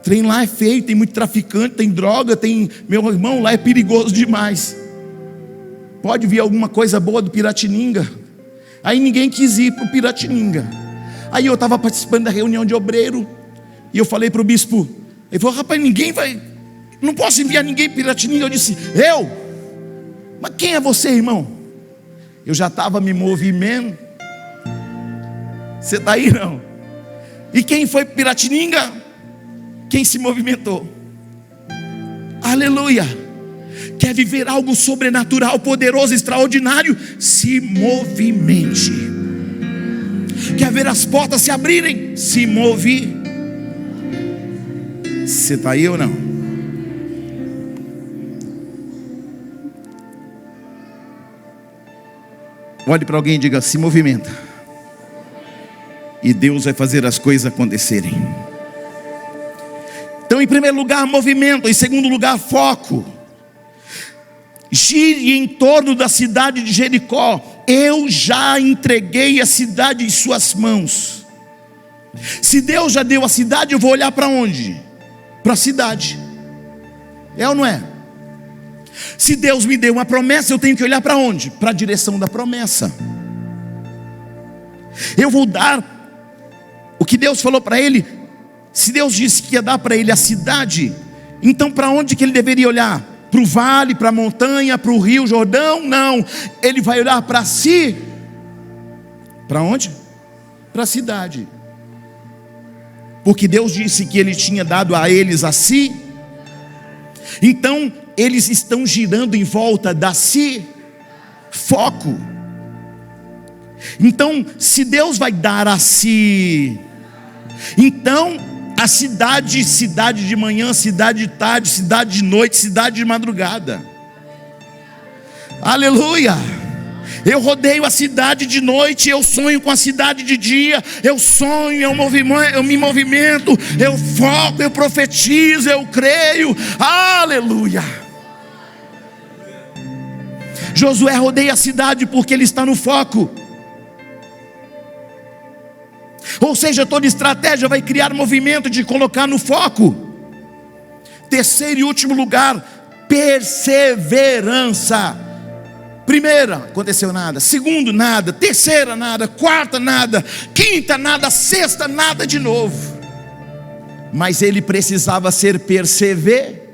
Trem lá é feio, tem muito traficante, tem droga, tem... Meu irmão, lá é perigoso demais. Pode vir alguma coisa boa do Piratininga. Aí ninguém quis ir para o Piratininga. Aí eu estava participando da reunião de obreiro, e eu falei para o bispo, ele falou: rapaz, ninguém vai... Não posso enviar ninguém para Piratininga. Eu disse: eu? Mas quem é você, irmão? Eu já estava me movimentando. Você está aí, não? E quem foi para Piratininga? Quem se movimentou? Aleluia! Quer viver algo sobrenatural, poderoso, extraordinário? Se movimente. Quer ver as portas se abrirem? Se move. Você está aí ou não? Olhe para alguém e diga: se movimenta, e Deus vai fazer as coisas acontecerem. Então, em primeiro lugar, movimento. Em segundo lugar, foco. Gire em torno da cidade de Jericó. Eu já entreguei a cidade em suas mãos. Se Deus já deu a cidade, eu vou olhar para onde? Para a cidade. É ou não é? Se Deus me deu uma promessa, eu tenho que olhar para onde? Para a direção da promessa. Eu vou dar o que Deus falou para ele. Se Deus disse que ia dar para ele a cidade, então para onde que ele deveria olhar? Para o vale, para a montanha, para o rio Jordão? Não, ele vai olhar para si. Para onde? Para a cidade. Porque Deus disse que ele tinha dado a eles a si. Então eles estão girando em volta da si. Foco. Então, se Deus vai dar a si, então a cidade de manhã, cidade de tarde, cidade de noite, cidade de madrugada. Aleluia! Eu rodeio a cidade de noite, eu sonho com a cidade de dia, eu sonho, eu me movimento, eu foco, eu profetizo, eu creio. Aleluia! Josué rodeia a cidade porque ele está no foco. Ou seja, toda estratégia vai criar movimento de colocar no foco. Terceiro e último lugar, perseverança. Primeira, aconteceu nada. Segundo, nada. Terceira, nada. Quarta, nada. Quinta, nada. Sexta, nada de novo. Mas ele precisava ser perseverante.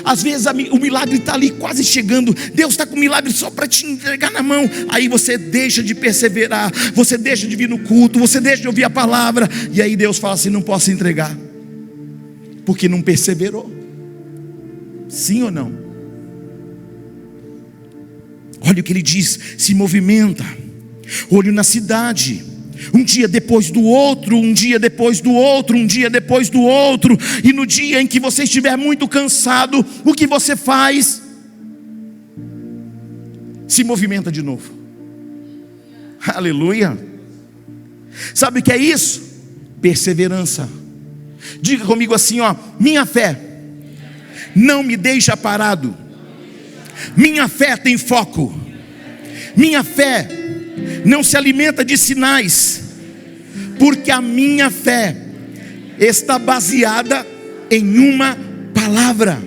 Às vezes o milagre está ali quase chegando. Deus está com o milagre só para te entregar na mão. Aí você deixa de perseverar, você deixa de vir no culto, você deixa de ouvir a palavra. E aí Deus fala assim: não posso entregar, porque não perseverou. Sim ou não? Olha o que ele diz: se movimenta, olho na cidade. Um dia depois do outro, um dia depois do outro, um dia depois do outro. E no dia em que você estiver muito cansado, o que você faz? Se movimenta de novo. Aleluia. Sabe o que é isso? Perseverança. Diga comigo assim, ó: minha fé não me deixa parado. Minha fé tem foco. Minha fé não se alimenta de sinais, porque a minha fé está baseada em uma palavra.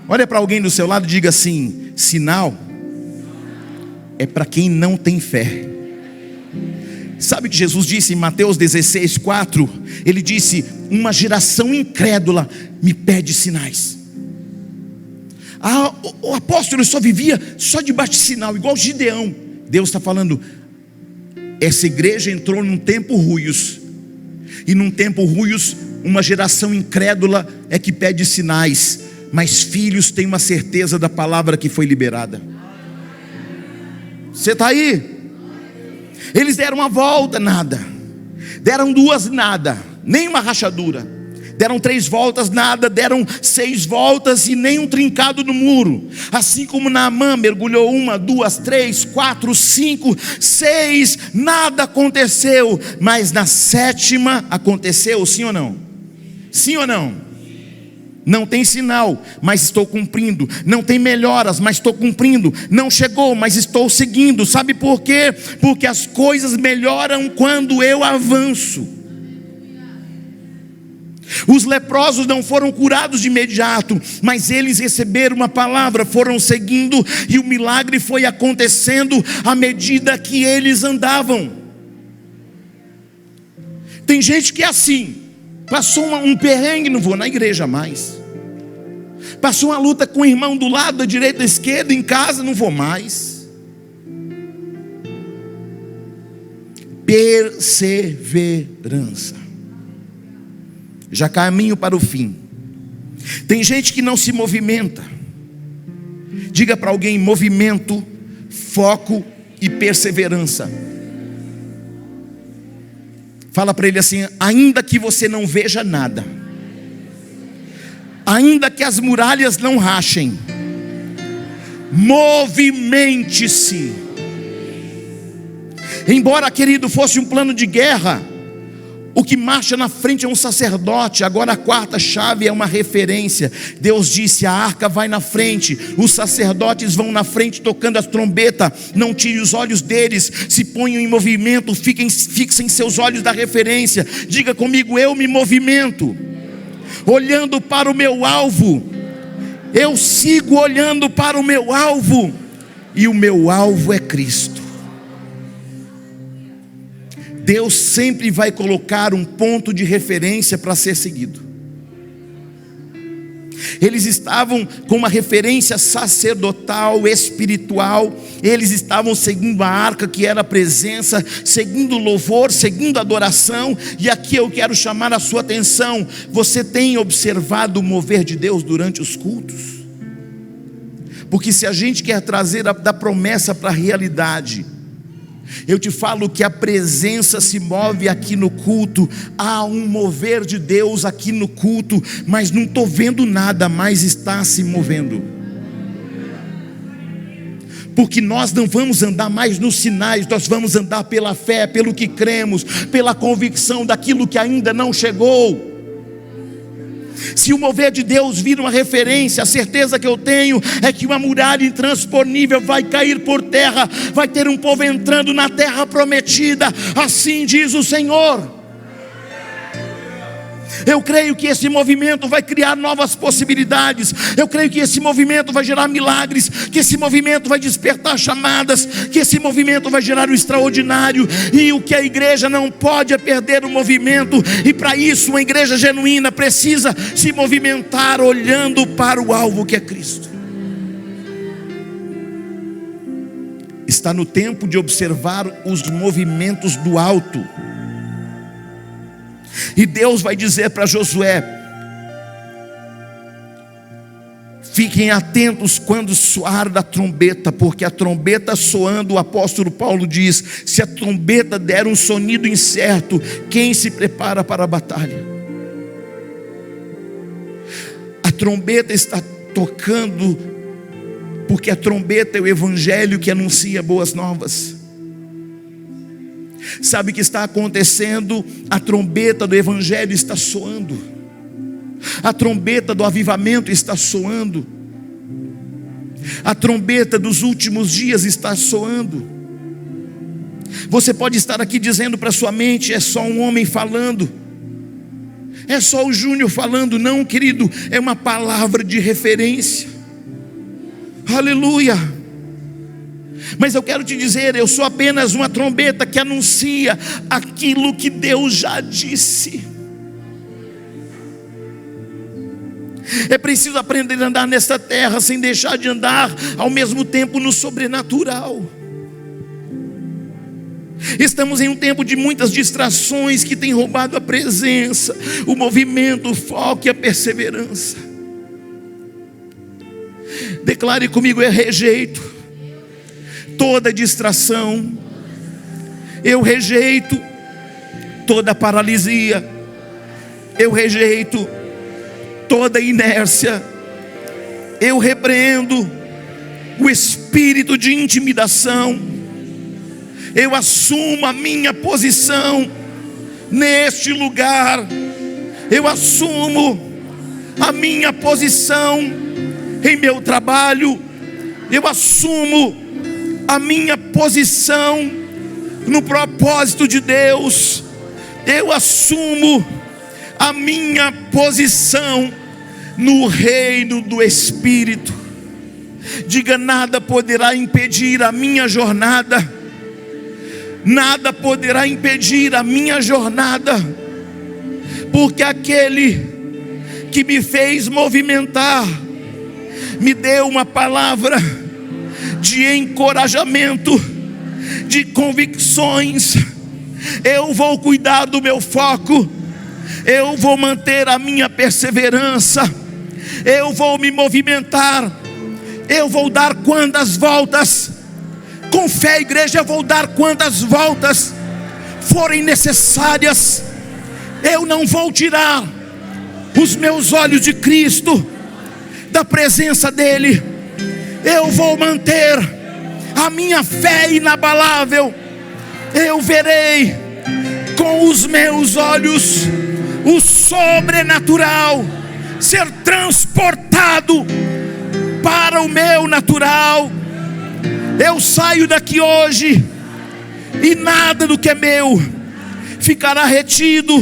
Olha para alguém do seu lado e diga assim: sinal é para quem não tem fé. Sabe o que Jesus disse em Mateus 16:4? Ele disse: uma geração incrédula me pede sinais. O apóstolo só vivia só debaixo de sinal, igual Gideão. Deus está falando: essa igreja entrou num tempo ruios, e num tempo ruios, uma geração incrédula é que pede sinais, mas filhos têm uma certeza da palavra que foi liberada. Você está aí? Eles deram uma volta, nada. Deram duas, nada, nem uma rachadura. Deram 3 voltas, nada. Deram 6 voltas e nem um trincado no muro. Assim como Naamã mergulhou 1, 2, 3, 4, 5, 6, nada aconteceu. Mas na 7ª aconteceu, sim ou não? Sim ou não? Não tem sinal, mas estou cumprindo. Não tem melhoras, mas estou cumprindo. Não chegou, mas estou seguindo. Sabe por quê? Porque as coisas melhoram quando eu avanço. Os leprosos não foram curados de imediato, mas eles receberam uma palavra, foram seguindo, e o milagre foi acontecendo à medida que eles andavam. Tem gente que é assim: passou um perrengue, não vou na igreja mais. Passou uma luta com o irmão do lado, da direita, da esquerda, em casa, não vou mais. Perseverança. Já caminho para o fim. Tem gente que não se movimenta. Diga para alguém: movimento, foco e perseverança. Fala para ele assim: ainda que você não veja nada, ainda que as muralhas não rachem, movimente-se. Embora, querido, fosse um plano de guerra, o que marcha na frente é um sacerdote. Agora a 4ª chave é uma referência. Deus disse: a arca vai na frente, os sacerdotes vão na frente tocando as trombetas. Não tire os olhos deles, se ponham em movimento, fixem seus olhos da referência. Diga comigo: eu me movimento, olhando para o meu alvo. Eu sigo olhando para o meu alvo, e o meu alvo é Cristo. Deus sempre vai colocar um ponto de referência para ser seguido. Eles estavam com uma referência sacerdotal, espiritual. Eles estavam seguindo a arca, que era a presença, seguindo o louvor, seguindo a adoração. E aqui eu quero chamar a sua atenção: você tem observado o mover de Deus durante os cultos? Porque se a gente quer trazer da promessa para a realidade, eu te falo que a presença se move aqui no culto. Há um mover de Deus aqui no culto, mas não estou vendo nada, mas está se movendo. Porque nós não vamos andar mais nos sinais, nós vamos andar pela fé, pelo que cremos, pela convicção daquilo que ainda não chegou. Se o mover de Deus vir uma referência, a certeza que eu tenho é que uma muralha intransponível vai cair por terra. Vai ter um povo entrando na terra prometida. Assim diz o Senhor. Eu creio que esse movimento vai criar novas possibilidades. Eu creio que esse movimento vai gerar milagres, que esse movimento vai despertar chamadas, que esse movimento vai gerar o extraordinário. E o que a igreja não pode é perder o movimento. E para isso uma igreja genuína precisa se movimentar olhando para o alvo, que é Cristo. Está no tempo de observar os movimentos do alto. E Deus vai dizer para Josué: fiquem atentos quando soar da trombeta, porque a trombeta soando, o apóstolo Paulo diz, se a trombeta der um sonido incerto, quem se prepara para a batalha? A trombeta está tocando, porque a trombeta é o evangelho que anuncia boas novas. Sabe o que está acontecendo? A trombeta do evangelho está soando. A trombeta do avivamento está soando. A trombeta dos últimos dias está soando. Você pode estar aqui dizendo para sua mente: é só um homem falando, é só o Júnior falando. Não, querido, é uma palavra de referência. Aleluia. Mas eu quero te dizer, eu sou apenas uma trombeta que anuncia aquilo que Deus já disse. É preciso aprender a andar nesta terra sem deixar de andar ao mesmo tempo no sobrenatural. Estamos em um tempo de muitas distrações que têm roubado a presença, o movimento, o foco e a perseverança. Declare comigo: eu rejeito toda distração, eu rejeito toda paralisia, eu rejeito toda inércia, eu repreendo o espírito de intimidação, eu assumo a minha posição neste lugar, eu assumo a minha posição em meu trabalho, eu assumo a minha posição no propósito de Deus, eu assumo a minha posição no reino do Espírito. Diga: nada poderá impedir a minha jornada, nada poderá impedir a minha jornada, porque aquele que me fez movimentar me deu uma palavra de encorajamento, de convicções. Eu vou cuidar do meu foco, eu vou manter a minha perseverança, eu vou me movimentar, eu vou dar quantas voltas, com fé, igreja, eu vou dar quantas voltas forem necessárias. Eu não vou tirar os meus olhos de Cristo, da presença dEle. Eu vou manter a minha fé inabalável. Eu verei com os meus olhos o sobrenatural ser transportado para o meu natural. Eu saio daqui hoje e nada do que é meu ficará retido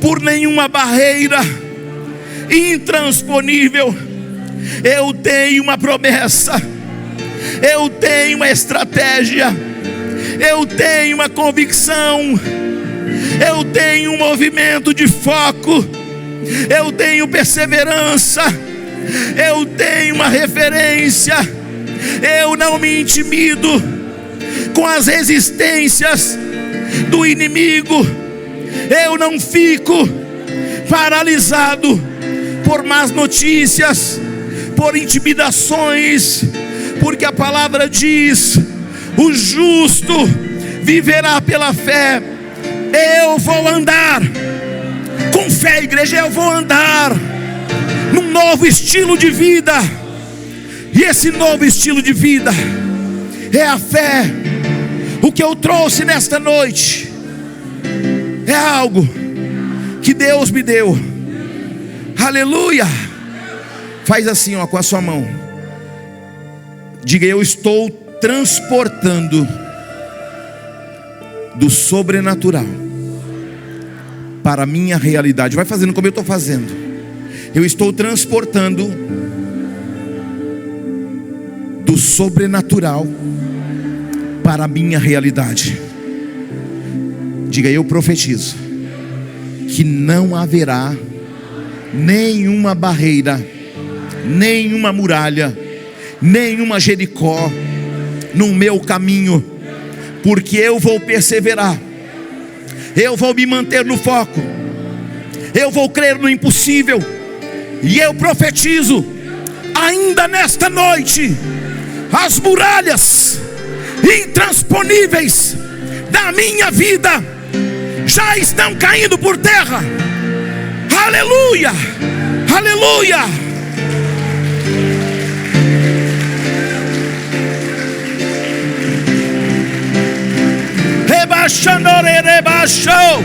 por nenhuma barreira intransponível. Eu tenho uma promessa, eu tenho uma estratégia, eu tenho uma convicção, eu tenho um movimento de foco, eu tenho perseverança, eu tenho uma referência. Eu não me intimido com as resistências do inimigo, eu não fico paralisado por más notícias, por intimidações, porque a palavra diz: o justo viverá pela fé. Eu vou andar com fé, igreja, eu vou andar num novo estilo de vida, e esse novo estilo de vida é a fé. O que eu trouxe nesta noite é algo que Deus me deu. Aleluia. Faz assim, ó, com a sua mão. Diga: eu estou transportando do sobrenatural para a minha realidade. Vai fazendo como eu estou fazendo. Eu estou transportando do sobrenatural para a minha realidade. Diga: eu profetizo que não haverá nenhuma barreira, nenhuma muralha, nenhuma Jericó no meu caminho, porque eu vou perseverar, eu vou me manter no foco, eu vou crer no impossível. E eu profetizo, ainda nesta noite, as muralhas intransponíveis da minha vida já estão caindo por terra. Aleluia, aleluia. Rebaixandore rebaixou,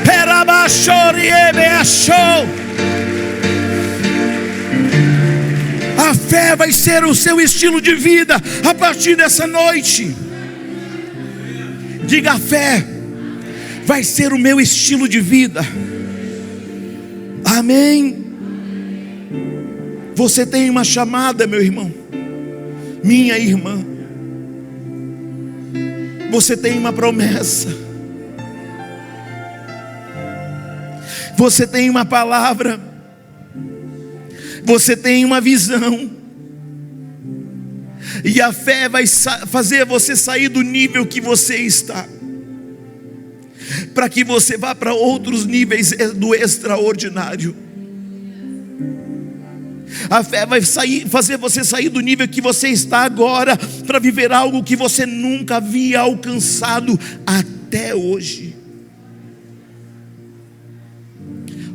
rebaixore rebaixou. A fé vai ser o seu estilo de vida a partir dessa noite. Diga: a fé vai ser o meu estilo de vida. Amém. Você tem uma chamada, meu irmão, minha irmã. Você tem uma promessa. Você tem uma palavra. Você tem uma visão. E a fé vai fazer você sair do nível que você está, para que você vá para outros níveis do extraordinário. A fé vai fazer você sair do nível que você está agora, para viver algo que você nunca havia alcançado até hoje.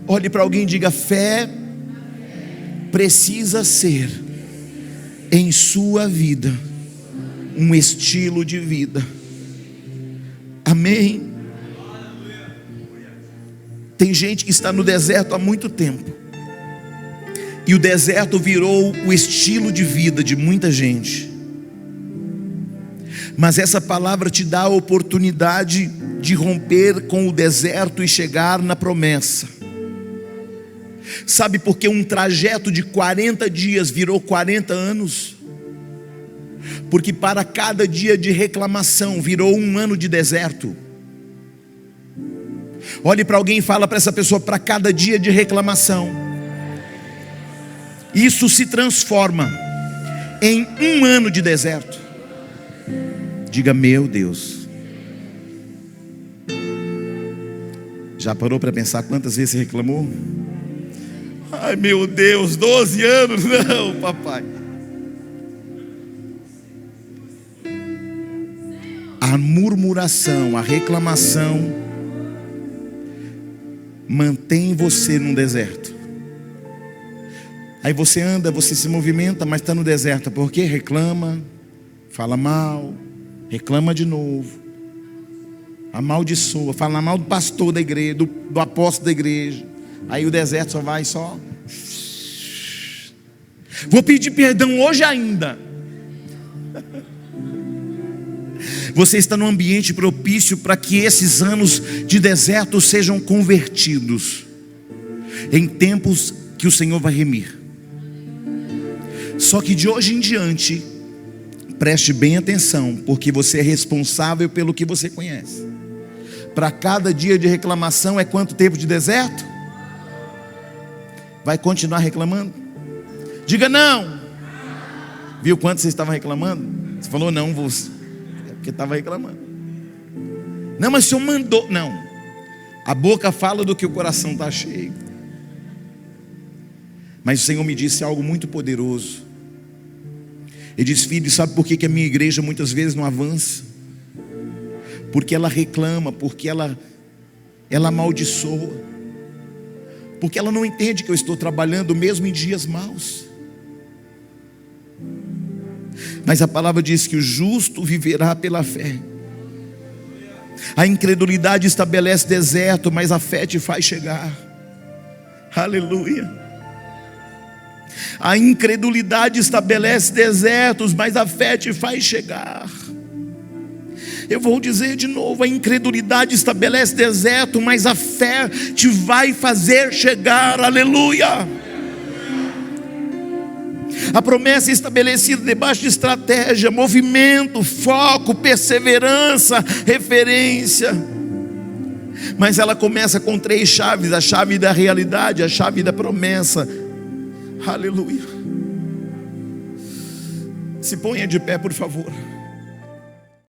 Olhe para alguém e diga: fé precisa ser em sua vida um estilo de vida. Amém? Tem gente que está no deserto há muito tempo, e o deserto virou o estilo de vida de muita gente. Mas essa palavra te dá a oportunidade de romper com o deserto e chegar na promessa. Sabe por que um trajeto de 40 dias virou 40 anos? Porque para cada dia de reclamação virou um ano de deserto. Olhe para alguém e fala para essa pessoa: para cada dia de reclamação, isso se transforma em um ano de deserto. Diga: meu Deus. Já parou para pensar quantas vezes você reclamou? Ai meu Deus, 12 anos, não papai. A murmuração, a reclamação mantém você num deserto. Aí você anda, você se movimenta, mas está no deserto. Porque reclama, fala mal, reclama de novo, amaldiçoa, fala mal do pastor da igreja, do apóstolo da igreja. Aí o deserto só vai só. Vou pedir perdão hoje ainda. Você está num ambiente propício para que esses anos de deserto sejam convertidos em tempos que o Senhor vai remir. Só que de hoje em diante, preste bem atenção, porque você é responsável pelo que você conhece. Para cada dia de reclamação é quanto tempo de deserto? Vai continuar reclamando? Diga não. Viu quanto você estava reclamando? Você falou não, você. É porque estava reclamando. Não, mas o Senhor mandou. Não. A boca fala do que o coração está cheio. Mas o Senhor me disse algo muito poderoso. Ele disse: filho, sabe por que a minha igreja muitas vezes não avança? Porque ela reclama, porque ela amaldiçoa, porque ela não entende que eu estou trabalhando mesmo em dias maus. Mas a palavra diz que o justo viverá pela fé. A incredulidade estabelece deserto, mas a fé te faz chegar. Aleluia. A incredulidade estabelece desertos, mas a fé te faz chegar. Eu vou dizer de novo: a incredulidade estabelece deserto, mas a fé te vai fazer chegar. Aleluia. A promessa é estabelecida debaixo de estratégia, movimento, foco, perseverança, referência. Mas ela começa com 3 chaves: a chave da realidade, a chave da promessa. Aleluia. Se ponha de pé, por favor.